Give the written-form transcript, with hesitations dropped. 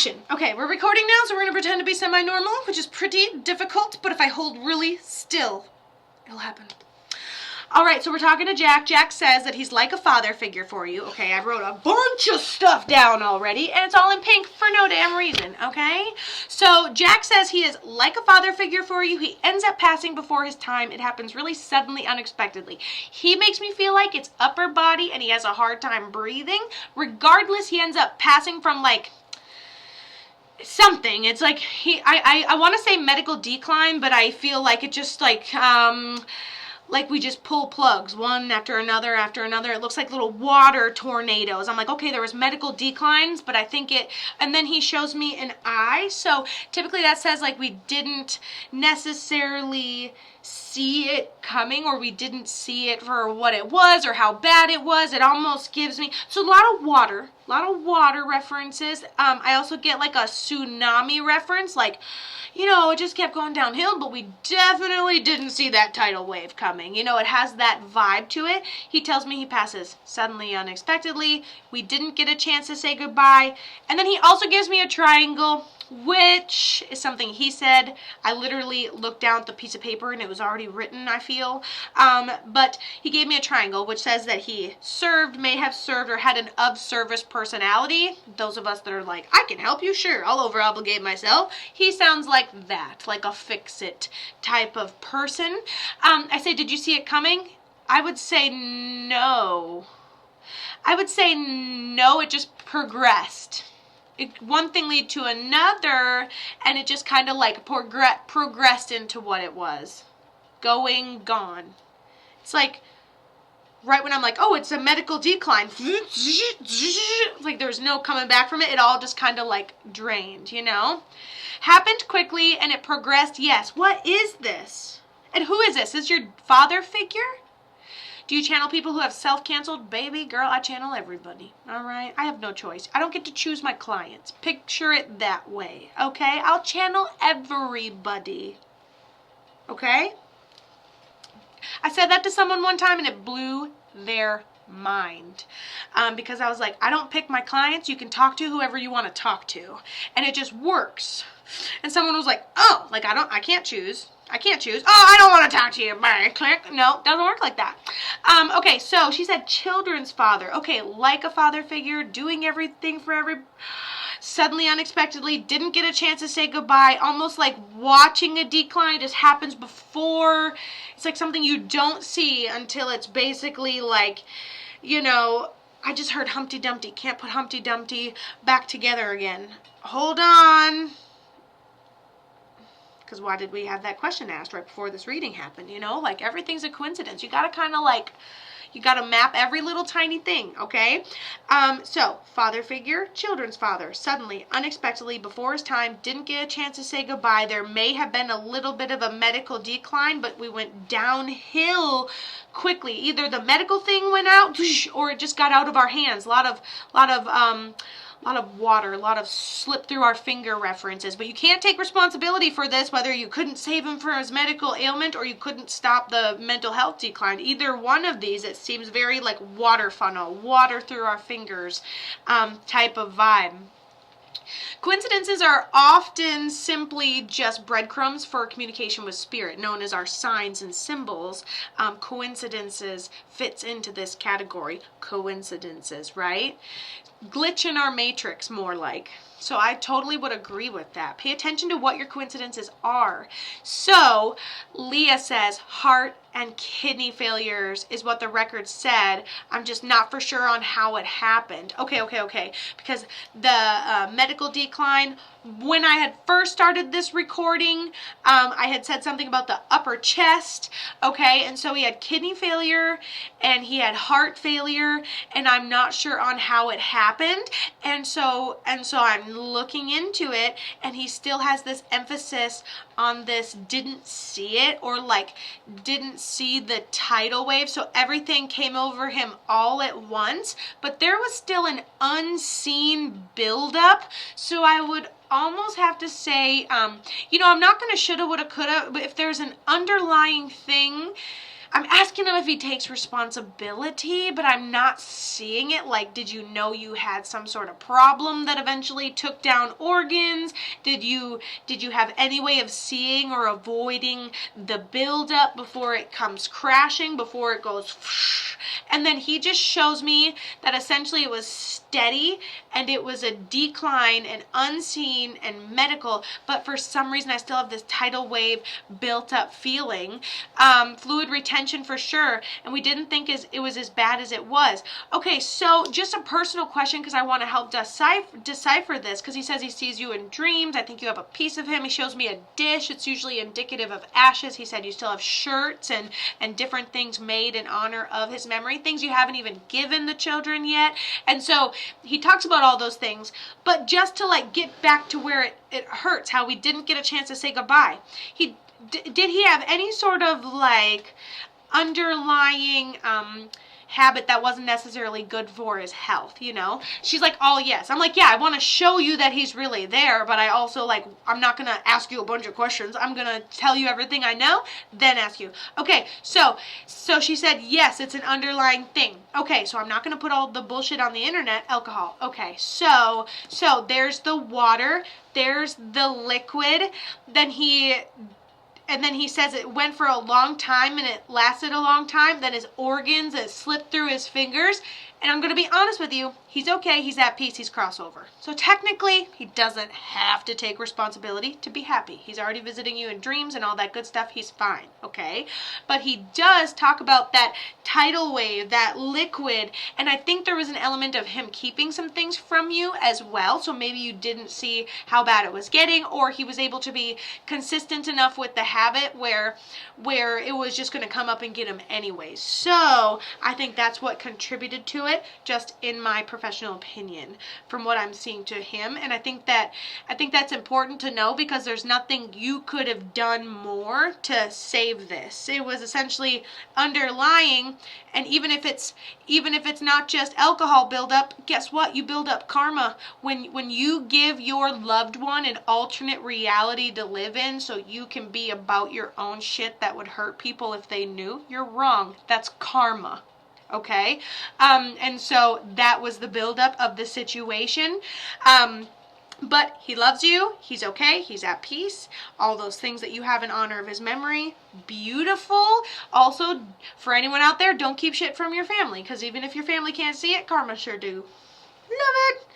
action. Okay, we're recording now, so we're going to pretend to be semi-normal, which is pretty difficult, but if I hold really still, it'll happen. All right, so we're talking to Jack. Jack says that he's like a father figure for you. Okay, I wrote a bunch of stuff down already, and it's all in pink for no damn reason, okay? So Jack says he is like a father figure for you. He ends up passing before his time. It happens really suddenly, unexpectedly. He makes me feel like it's upper body, and he has a hard time breathing. Regardless, he ends up passing from, like, something. It's like, I want to say medical decline, but I feel like it just, like we just pull plugs one after another after another. It looks like little water tornadoes. I'm like, okay, there was medical declines, but I think it, and then he shows me an eye. So typically that says like we didn't necessarily see it coming, or we didn't see it for what it was or how bad it was. It almost gives me, so a lot of water references. I also get like a tsunami reference, like, you know, it just kept going downhill, but we definitely didn't see that tidal wave coming. You know, it has that vibe to it. He tells me he passes suddenly, unexpectedly. We didn't get a chance to say goodbye. And then he also gives me a triangle, which is something he said. I literally looked down at the piece of paper and it was already written, I feel. But he gave me a triangle, which says that he served, may have served, or had an of-service personality. Those of us that are like, I can help you, sure, I'll over-obligate myself. He sounds like that, like a fix-it type of person. I say, did you see it coming? I would say no. It just progressed. One thing lead to another, and it just kind of like progressed into what it was. Gone. It's like, right when I'm like, oh, it's a medical decline, like there's no coming back from it. It all just kind of like drained, you know? Happened quickly, and it progressed. Yes, what is this? And who is this? Is your father figure? Do you channel people who have self-canceled? Baby girl, I channel everybody, all right? I have no choice. I don't get to choose my clients. Picture it that way, okay? I'll channel everybody, okay? I said that to someone one time, and it blew their mind, because I was like, I don't pick my clients. You can talk to whoever you want to talk to, and it just works. And someone was like, oh, like I can't choose. Oh, I don't want to talk to you. Bye. Click. No, doesn't work like that. Okay, so she said children's father. Okay, like a father figure, doing everything for suddenly, unexpectedly, didn't get a chance to say goodbye, almost like watching a decline. It just happens before. It's like something you don't see until it's basically like, you know, I just heard Humpty Dumpty. Can't put Humpty Dumpty back together again. Hold on. Because why did we have that question asked right before this reading happened? You know, like everything's a coincidence. You got to kind of like, you got to map every little tiny thing, okay? So, father figure, children's father, suddenly, unexpectedly, before his time, didn't get a chance to say goodbye. There may have been a little bit of a medical decline, but we went downhill quickly. Either the medical thing went out, or it just got out of our hands. A lot of water, a lot of slip through our finger references. But you can't take responsibility for this, whether you couldn't save him from his medical ailment or you couldn't stop the mental health decline. Either one of these, it seems very like water funnel, water through our fingers type of vibe. Coincidences are often simply just breadcrumbs for communication with spirit, known as our signs and symbols. Coincidences fits into this category. Coincidences, right? Glitch in our matrix, more like. So I totally would agree with that. Pay attention to what your coincidences are. So Leah says heart and kidney failures is what the record said. I'm just not for sure on how it happened. Okay. Because the medical decline, when I had first started this recording, I had said something about the upper chest. Okay, and so he had kidney failure and he had heart failure, and I'm not sure on how it happened. And so I'm looking into it, and he still has this emphasis on this didn't see it, or like didn't see the tidal wave, so everything came over him all at once, but there was still an unseen buildup. So I would almost have to say, you know, I'm not going to shoulda, woulda, coulda, but if there's an underlying thing, I'm asking him if he takes responsibility, but I'm not seeing it. Like, did you know you had some sort of problem that eventually took down organs? Did you have any way of seeing or avoiding the buildup before it comes crashing, before it goes and then he just shows me that essentially it was steady and it was a decline and unseen and medical, but for some reason I still have this tidal wave built up feeling. Fluid retention for sure, and we didn't think it was as bad as it was. Okay, so just a personal question because I want to help decipher this, because he says he sees you in dreams. I think you have a piece of him. He shows me a dish. It's usually indicative of ashes. He said you still have shirts and different things made in honor of his memory, things you haven't even given the children yet. And so he talks about all those things, but just to like get back to where it hurts, how we didn't get a chance to say goodbye. Did he have any sort of like underlying habit that wasn't necessarily good for his health, you know? She's like, oh yes. I'm like, yeah, I want to show you that he's really there, but I also like, I'm not going to ask you a bunch of questions. I'm going to tell you everything I know, then ask you. Okay, so she said, yes, it's an underlying thing. Okay, so I'm not going to put all the bullshit on the internet. Alcohol. Okay, so there's the water, there's the liquid, then he says it went for a long time and it lasted a long time. Then his organs, it slipped through his fingers. And I'm going to be honest with you, he's okay, he's at peace, he's crossover. So technically, he doesn't have to take responsibility to be happy. He's already visiting you in dreams and all that good stuff, he's fine, okay? But he does talk about that tidal wave, that liquid, and I think there was an element of him keeping some things from you as well, so maybe you didn't see how bad it was getting, or he was able to be consistent enough with the habit where it was just going to come up and get him anyways. So I think that's what contributed to it, just in my professional opinion, from what I'm seeing to him. And I think that's important to know, because there's nothing you could have done more to save this. It was essentially underlying, and even if it's not just alcohol buildup, guess what? You build up karma when you give your loved one an alternate reality to live in, so you can be about your own shit that would hurt people if they knew. You're wrong. That's karma. Okay? And so that was the buildup of the situation. But he loves you. He's okay. He's at peace. All those things that you have in honor of his memory. Beautiful. Also, for anyone out there, don't keep shit from your family, because even if your family can't see it, karma sure do. Love it.